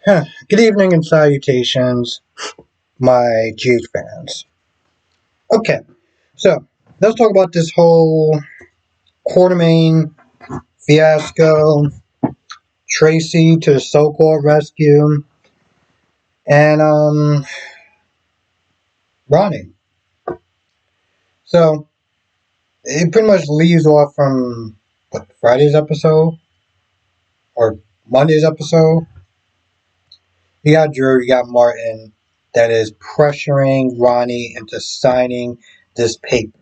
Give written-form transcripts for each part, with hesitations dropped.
Good evening and salutations, my GH fans. Okay, so let's talk about this whole Quartermain fiasco, Tracy to the so-called rescue, and Ronnie. So it pretty much leaves off from Friday's episode or Monday's episode. You got Drew, you got Martin that is pressuring Ronnie into signing this paper.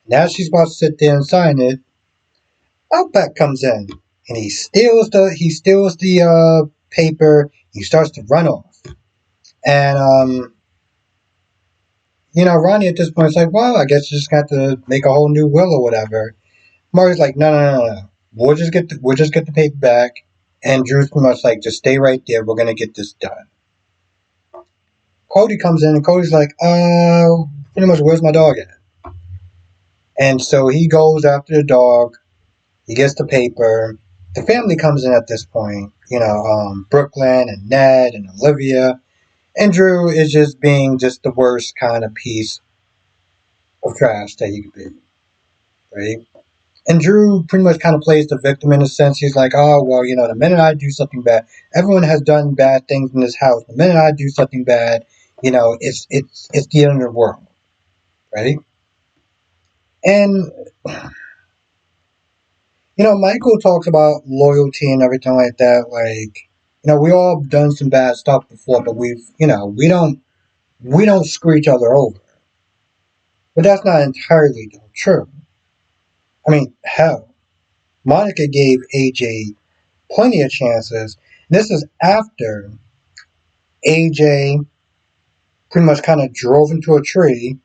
Now she's about to sit there and sign it. Outback comes in and he steals the paper. He starts to run off, and Ronnie at this point is like, well, I guess you just got to make a whole new will or whatever. Marty's like, no, no, no, no. We'll just get the paper back, and Drew's pretty much like, just stay right there. We're gonna get this done. Cody comes in and Cody's like, pretty much, where's my dog at? And so he goes after the dog. He gets the paper. The family comes in at this point. Brooklyn and Ned and Olivia. And Drew is just being just the worst kind of piece of trash that he could be. Right? And Drew pretty much kind of plays the victim in a sense. He's like, oh, well, the minute I do something bad, everyone has done bad things in this house. The minute I do something bad, it's the end of the world. Right? And Michael talks about loyalty and everything like that. Like, we all done some bad stuff before, but we don't screw each other over. But that's not entirely true. I mean, hell, Monica gave AJ plenty of chances. This is after AJ pretty much kind of drove into a tree,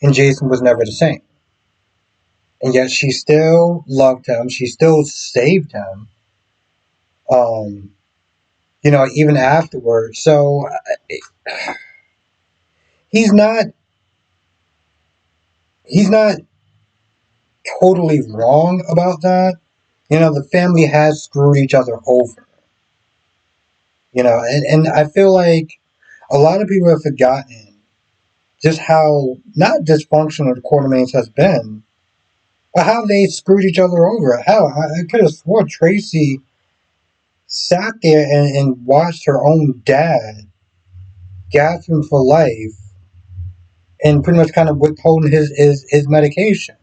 and Jason was never the same. And yet she still loved him. She still saved him. Um, even afterwards. So he's not he's not totally wrong about that. The family has screwed each other over. And I feel like a lot of people have forgotten just how not dysfunctional the Quartermains has been, but how they screwed each other over. Hell, I could have sworn Tracy sat there and watched her own dad gasping for life and pretty much kind of withholding his medication.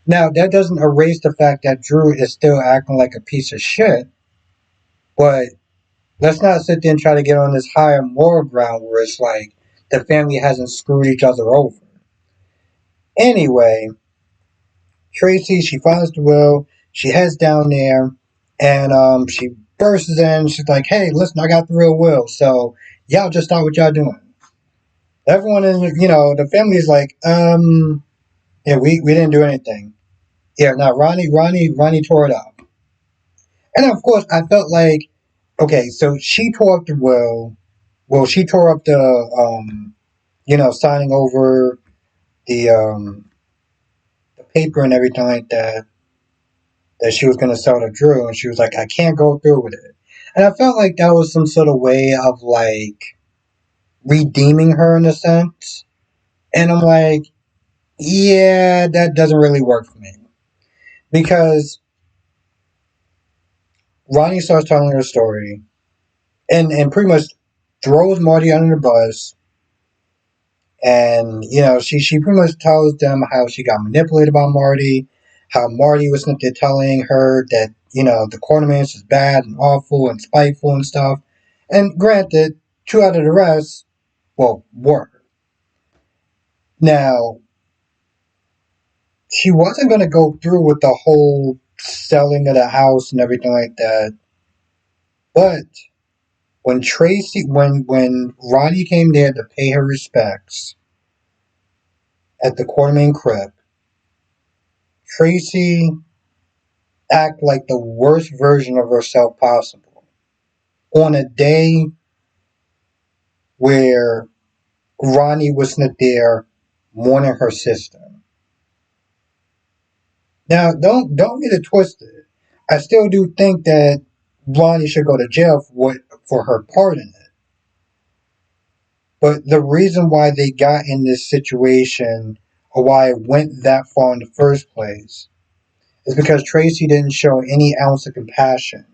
Now, that doesn't erase the fact that Drew is still acting like a piece of shit, but let's not sit there and try to get on this higher moral ground where it's like the family hasn't screwed each other over. Anyway, Tracy, she finds the will, she heads down there, and she bursts in, she's like, hey, listen, I got the real will, so y'all just stop what y'all doing. Everyone in, the family's like, yeah, we didn't do anything. Yeah, now Ronnie tore it up. And of course, I felt like, okay, so she tore up the will. Well, she tore up the, signing over the paper and everything like that she was going to sell to Drew. And she was like, I can't go through with it. And I felt like that was some sort of way of like redeeming her in a sense. And I'm like, yeah, that doesn't really work for me. Because Ronnie starts telling her story and pretty much throws Marty under the bus. And, she pretty much tells them how she got manipulated by Marty, how Marty was simply telling her that, the Quartermains is bad and awful and spiteful and stuff. And granted, two out of the rest, well, were. Now, she wasn't going to go through with the whole selling of the house and everything like that. But when Ronnie came there to pay her respects at the Quartermain crib, Tracy act like the worst version of herself possible on a day where Ronnie wasn't there mourning her sister. Now, don't get it twisted. I still do think that Ronnie should go to jail for her part in it. But the reason why they got in this situation, or why it went that far in the first place, is because Tracy didn't show any ounce of compassion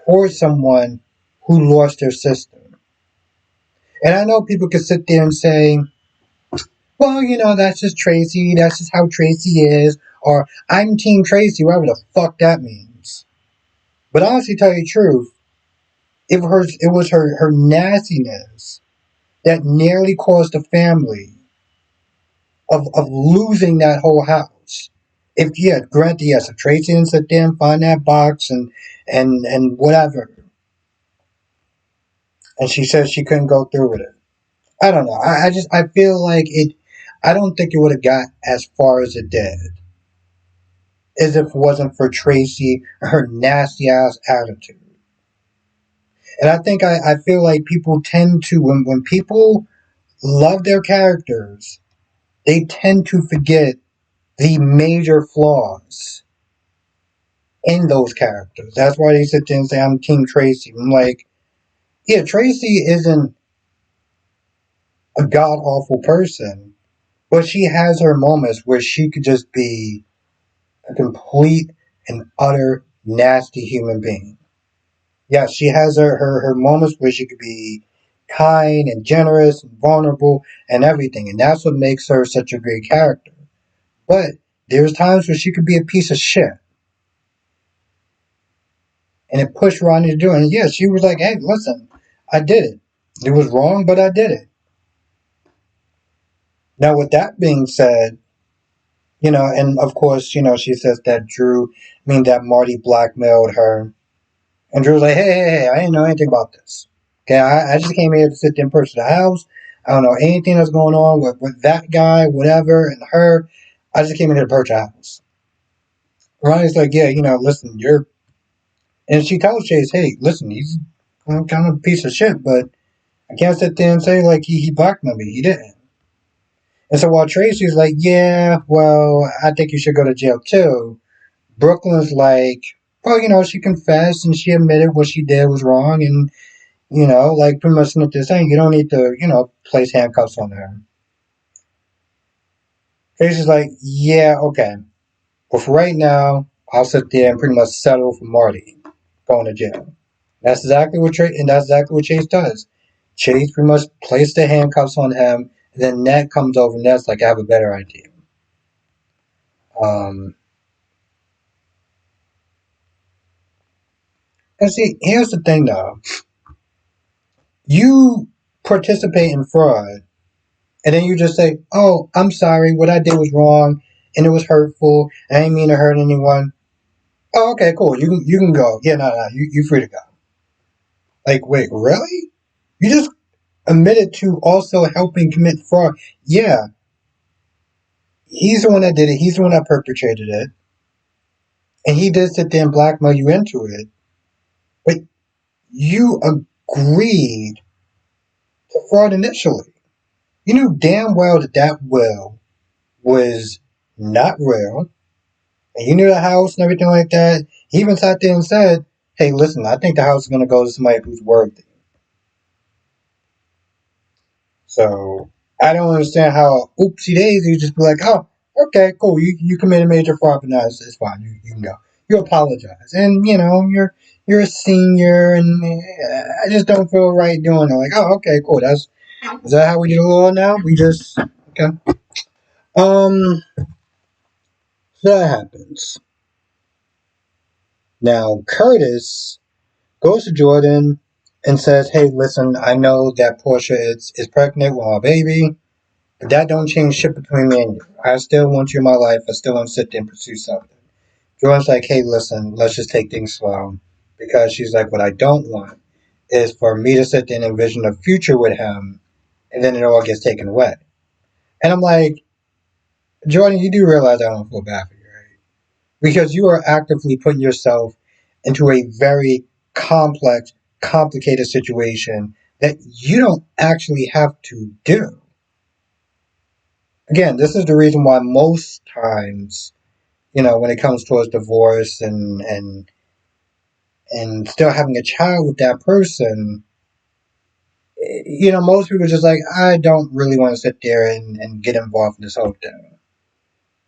towards someone who lost their sister. And I know people could sit there and say, well, that's just Tracy, that's just how Tracy is, or I'm Team Tracy, whatever the fuck that means. But honestly, tell you the truth, it was her nastiness that nearly caused the family of losing that whole house. If yeah, granted, yes, if Tracy didn't sit there and find that box and whatever, and she said she couldn't go through with it. I don't know. I feel like it. I don't think it would have got as far as it did, as if it wasn't for Tracy and her nasty ass attitude. And I feel like people tend to when people love their characters, they tend to forget the major flaws in those characters. That's why they sit there and say, I'm Team Tracy. I'm like, yeah, Tracy isn't a god awful person, but she has her moments where she could just be a complete and utter nasty human being. Yeah, she has her moments where she could be kind and generous and vulnerable and everything, and that's what makes her such a great character. But there's times where she could be a piece of shit, and it pushed Ronnie to do it. And yeah, she was like, "Hey, listen, I did it. It was wrong, but I did it." Now, with that being said, and of course, she says that that Marty blackmailed her. And Drew's like, hey, I didn't know anything about this. Okay, I just came here to sit there and purchase the house. I don't know anything that's going on with that guy, whatever, and her. I just came in here to purchase a house. Ronnie's like, yeah, listen, you're. And she tells Chase, hey, listen, he's kind of a piece of shit, but I can't sit there and say, like, he blackmailed me. He didn't. And so while Tracy's like, yeah, well, I think you should go to jail too, Brooklyn's like, well, she confessed and she admitted what she did was wrong, and like pretty much what they're saying, you don't need to, place handcuffs on her. Tracy's like, yeah, okay. But for right now, I'll sit there and pretty much settle for Marty going to jail. That's exactly what Chase does. Chase pretty much placed the handcuffs on him, and then Ned comes over, and Ned's like, I have a better idea. Um, and see, here's the thing though. You participate in fraud, and then you just say, "Oh, I'm sorry. What I did was wrong, and it was hurtful. And I didn't mean to hurt anyone." Oh, okay, cool. You can go. Yeah, no, you free to go. Like, wait, really? You just admitted to also helping commit fraud. Yeah, he's the one that did it. He's the one that perpetrated it, and he did sit there and blackmail you into it. But you agreed to fraud initially. You knew damn well that will was not real, and you knew the house and everything like that. He even sat there and said, "Hey, listen, I think the house is going to go to somebody who's worthy." So I don't understand how oopsie daisy you just be like, "Oh, okay, cool. You committed major fraud, but no, it's fine. You can go. You apologize, and you're a senior, and I just don't feel right doing it." Like, oh, okay, cool. Is that how we do the law now? We just okay. So that happens. Now Curtis goes to Jordan and says, "Hey, listen, I know that Portia is pregnant with my baby, but that don't change shit between me and you. I still want you in my life. I still want to sit there and pursue something." Jordan's like, "Hey, listen, let's just take things slow," because she's like, "What I don't want is for me to sit there and envision a future with him, and then it all gets taken away." And I'm like, Jordan, you do realize I don't feel bad for you, right? Because you are actively putting yourself into a very complex, complicated situation that you don't actually have to do. Again, this is the reason why most times, when it comes towards divorce and and still having a child with that person, most people are just like, I don't really want to sit there and get involved in this whole thing.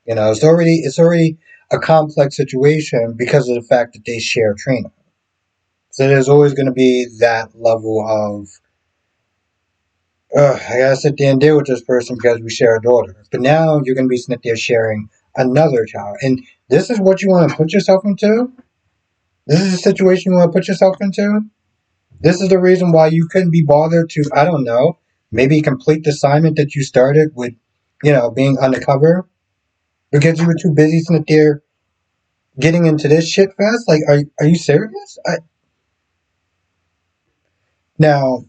It's already a complex situation because of the fact that they share Trina. So there's always going to be that level of, I gotta sit there and deal with this person because we share a daughter. But now you're going to be sitting there sharing another child, and this is what you want to put yourself into. This is a situation you want to put yourself into. This is the reason why you couldn't be bothered to, I don't know, maybe complete the assignment that you started with, being undercover because you were too busy sitting there getting into this shit fast. Like, are you serious? Now,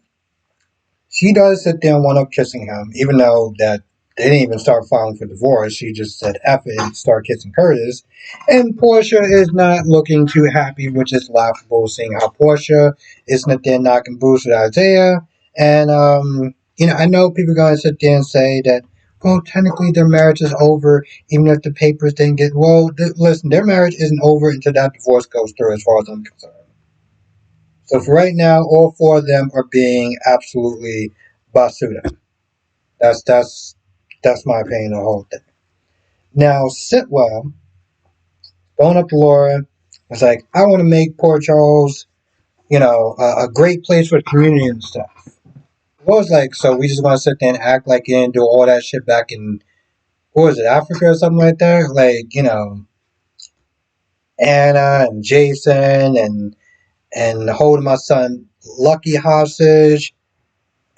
she does sit there and wind up kissing him, even though that they didn't even start filing for divorce. She just said F it and start kissing Curtis. And Portia is not looking too happy, which is laughable, seeing how Portia is sitting there knocking boots with Isaiah. And, I know people are going to sit there and say that, well, technically their marriage is over, even if the papers didn't get. Well, listen, their marriage isn't over until that divorce goes through, as far as I'm concerned. So for right now, all four of them are being absolutely basuda. That's my opinion of the whole thing. Now Sitwell going up to Laura, was like, I want to make Port Charles, a great place for the community and stuff. Laura's like, so we just want to sit there and act like you didn't do all that shit back in, what was it, Africa or something like that? Like, Anna and Jason and holding my son Lucky hostage.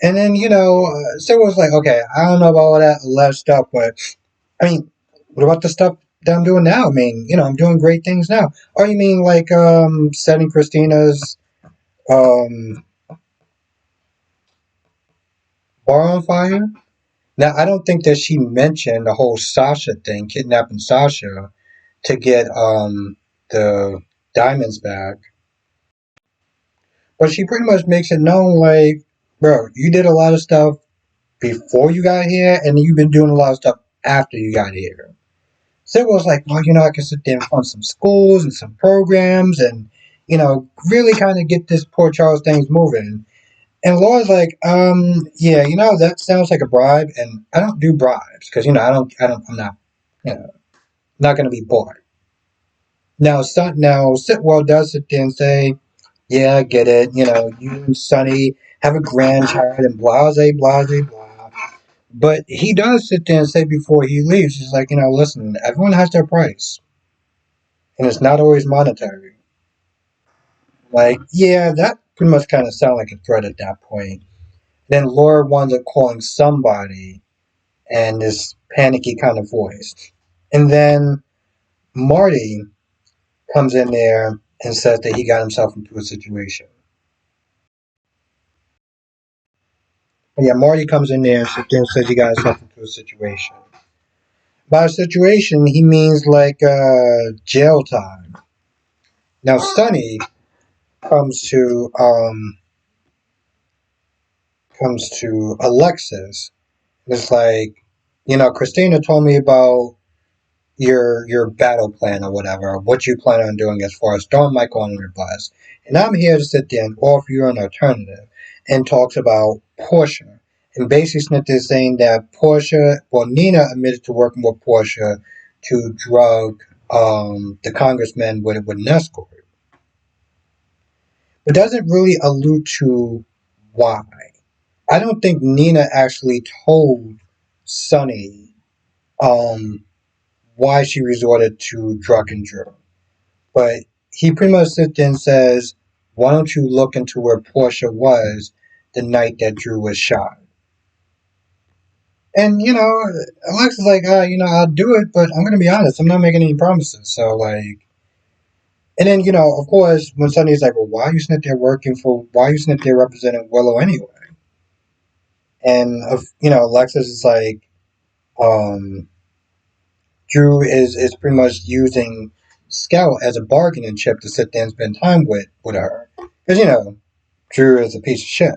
And then, Sarah was like, okay, I don't know about all that left stuff, but I mean, what about the stuff that I'm doing now? I mean, I'm doing great things now. Or you mean like setting Christina's um, bar on fire? Now, I don't think that she mentioned the whole Sasha thing, kidnapping Sasha to get the diamonds back. But she pretty much makes it known like, bro, you did a lot of stuff before you got here, and you've been doing a lot of stuff after you got here. So it was like, well, I can sit there and fund some schools and some programs and, really kind of get this poor Charles things moving. And Laura's like, yeah, that sounds like a bribe, and I don't do bribes because, I'm not, not going to be bought. Now, Sitwell does sit there and say, yeah, I get it. You and Sonny have a grandchild and blase, blase, blah. But he does sit there and say before he leaves, he's like, listen, everyone has their price. And it's not always monetary. Like, yeah, that pretty much kind of sounded like a threat at that point. Then Laura winds up calling somebody and this panicky kind of voice. And then Marty comes in there and says that he got himself into a situation. Yeah, Marty comes in there and says he got himself into a situation. By a situation, he means like jail time. Now, Sonny comes to Alexis. It's like, Christina told me about your battle plan or whatever, what you plan on doing as far as throwing Michael on your bus. And I'm here to sit there and offer you an alternative, and talks about Portia. And basically Smith is saying that Nina admitted to working with Portia to drug the congressman with an escort. But doesn't really allude to why. I don't think Nina actually told Sonny um, why she resorted to drug and Drew. But he pretty much sits there and says, why don't you look into where Portia was the night that Drew was shot? And, Alexa's like, I'll do it, but I'm going to be honest, I'm not making any promises. So, like, and then, of course, when Sonny's like, well, why are you sitting there why are you sitting there representing Willow anyway? And, Alexis is like, um, Drew is pretty much using Scout as a bargaining chip to sit there and spend time with her. Because, Drew is a piece of shit.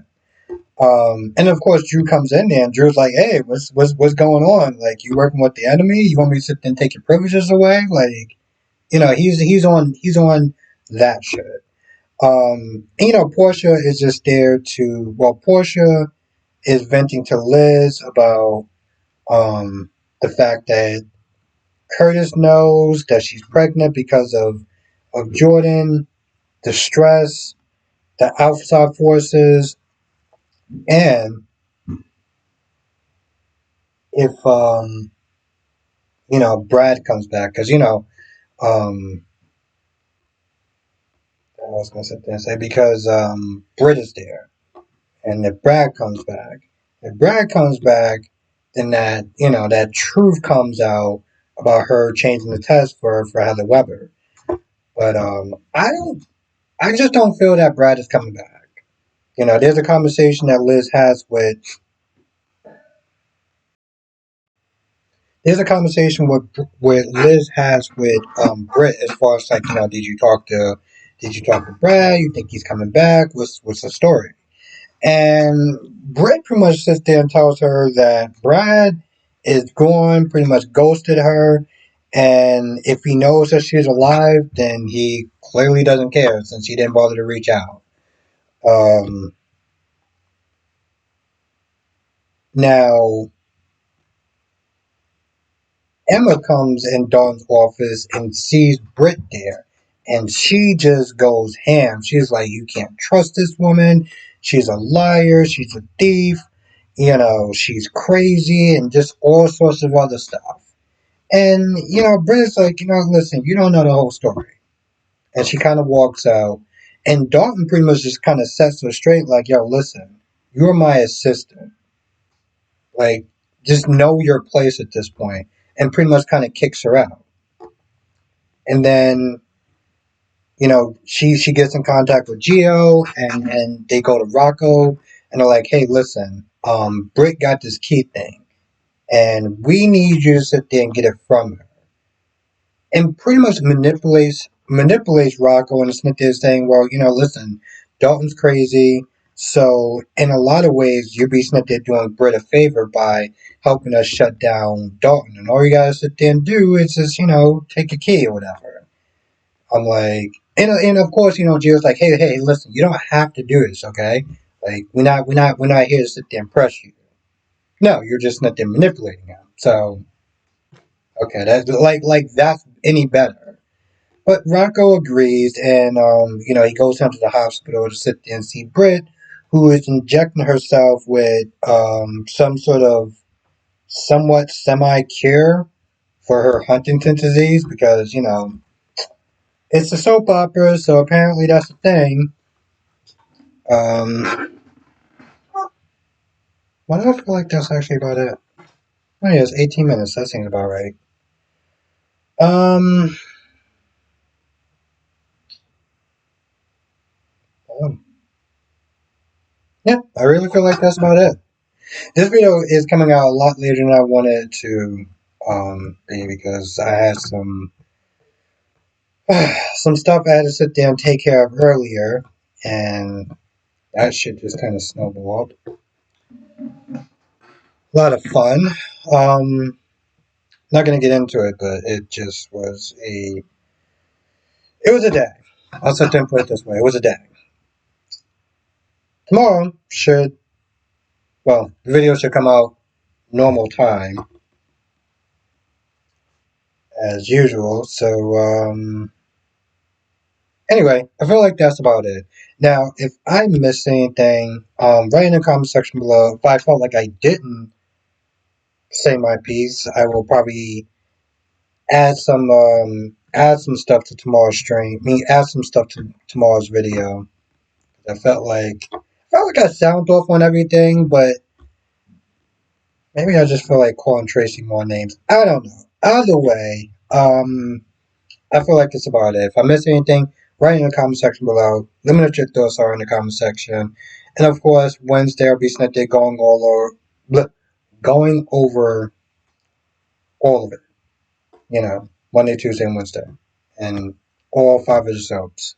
And of course, Drew comes in there, and Drew's like, "Hey, what's going on? Like, you working with the enemy? You want me to sit there and take your privileges away? Like, he's on that shit." Portia is just there to, well, Portia is venting to Liz about the fact that Curtis knows that she's pregnant because of Jordan, the stress, the outside forces, and if Brad comes back, because I was gonna sit there and say because Britt is there, and if Brad comes back, then that truth comes out about her changing the test for Heather Weber. But I just don't feel that Brad is coming back. There's a conversation that Liz has with. There's a conversation with Liz has with Britt as far as like did you talk to Brad? You think he's coming back? What's the story? And Britt pretty much sits there and tells her that Brad is gone, pretty much ghosted her, and if he knows that she's alive, then he clearly doesn't care since he didn't bother to reach out. Um, Now Emma comes in Dawn's office and sees Britt there. And she just goes ham. She's like, you can't trust this woman. She's a liar. She's a thief. She's crazy and just all sorts of other stuff. And, Britt's like, listen, you don't know the whole story. And she kind of walks out. And Dalton pretty much just kind of sets her straight, like, yo, listen, you're my assistant. Like, just know your place at this point, and pretty much kind of kicks her out. And then, she gets in contact with Gio, and they go to Rocco, and they're like, hey, listen, Britt got this key thing, and we need you to sit there and get it from her. And pretty much manipulates Rocco and sit there saying, well, listen, Dalton's crazy. So in a lot of ways, you're being there doing Britt a favor by helping us shut down Dalton. And all you gotta sit there and do is just, take a key or whatever. I'm like, and of course, Gio's like, hey, listen, you don't have to do this, okay? Like, we're not here to sit there and press you. No, you're just not there manipulating him. So, okay, that's like that's any better. But Rocco agrees, and he goes down to the hospital to sit there and see Britt, who is injecting herself with some sort of somewhat semi-cure for her Huntington's disease, because it's a soap opera, so apparently that's the thing. Um, why do I feel like that's actually about it? Oh yeah, it's 18 minutes. That seems about right. Um, um, yeah, I really feel like that's about it. This video is coming out a lot later than I wanted it to be, because I had some stuff I had to sit there and take care of earlier, and that shit just kind of snowballed. A lot of fun. Not gonna get into it, but it was a day. I'll sit there and put it this way: it was a day. Tomorrow the video should come out normal time as usual. So anyway, I feel like that's about it. Now, if I missed anything, write in the comment section below. If I felt like I didn't say my piece, I will probably add some stuff to tomorrow's stream. Add some stuff to tomorrow's video. I felt like I sound off on everything, but maybe I just feel like calling Tracy more names. I don't know. Either way, I feel like that's about it. If I missed anything, write in the comment section below. Let me know what your thoughts are in the comment section. And of course, Wednesday I'll be sitting there going over all of it. Monday, Tuesday, and Wednesday, and all 5 of the soaps.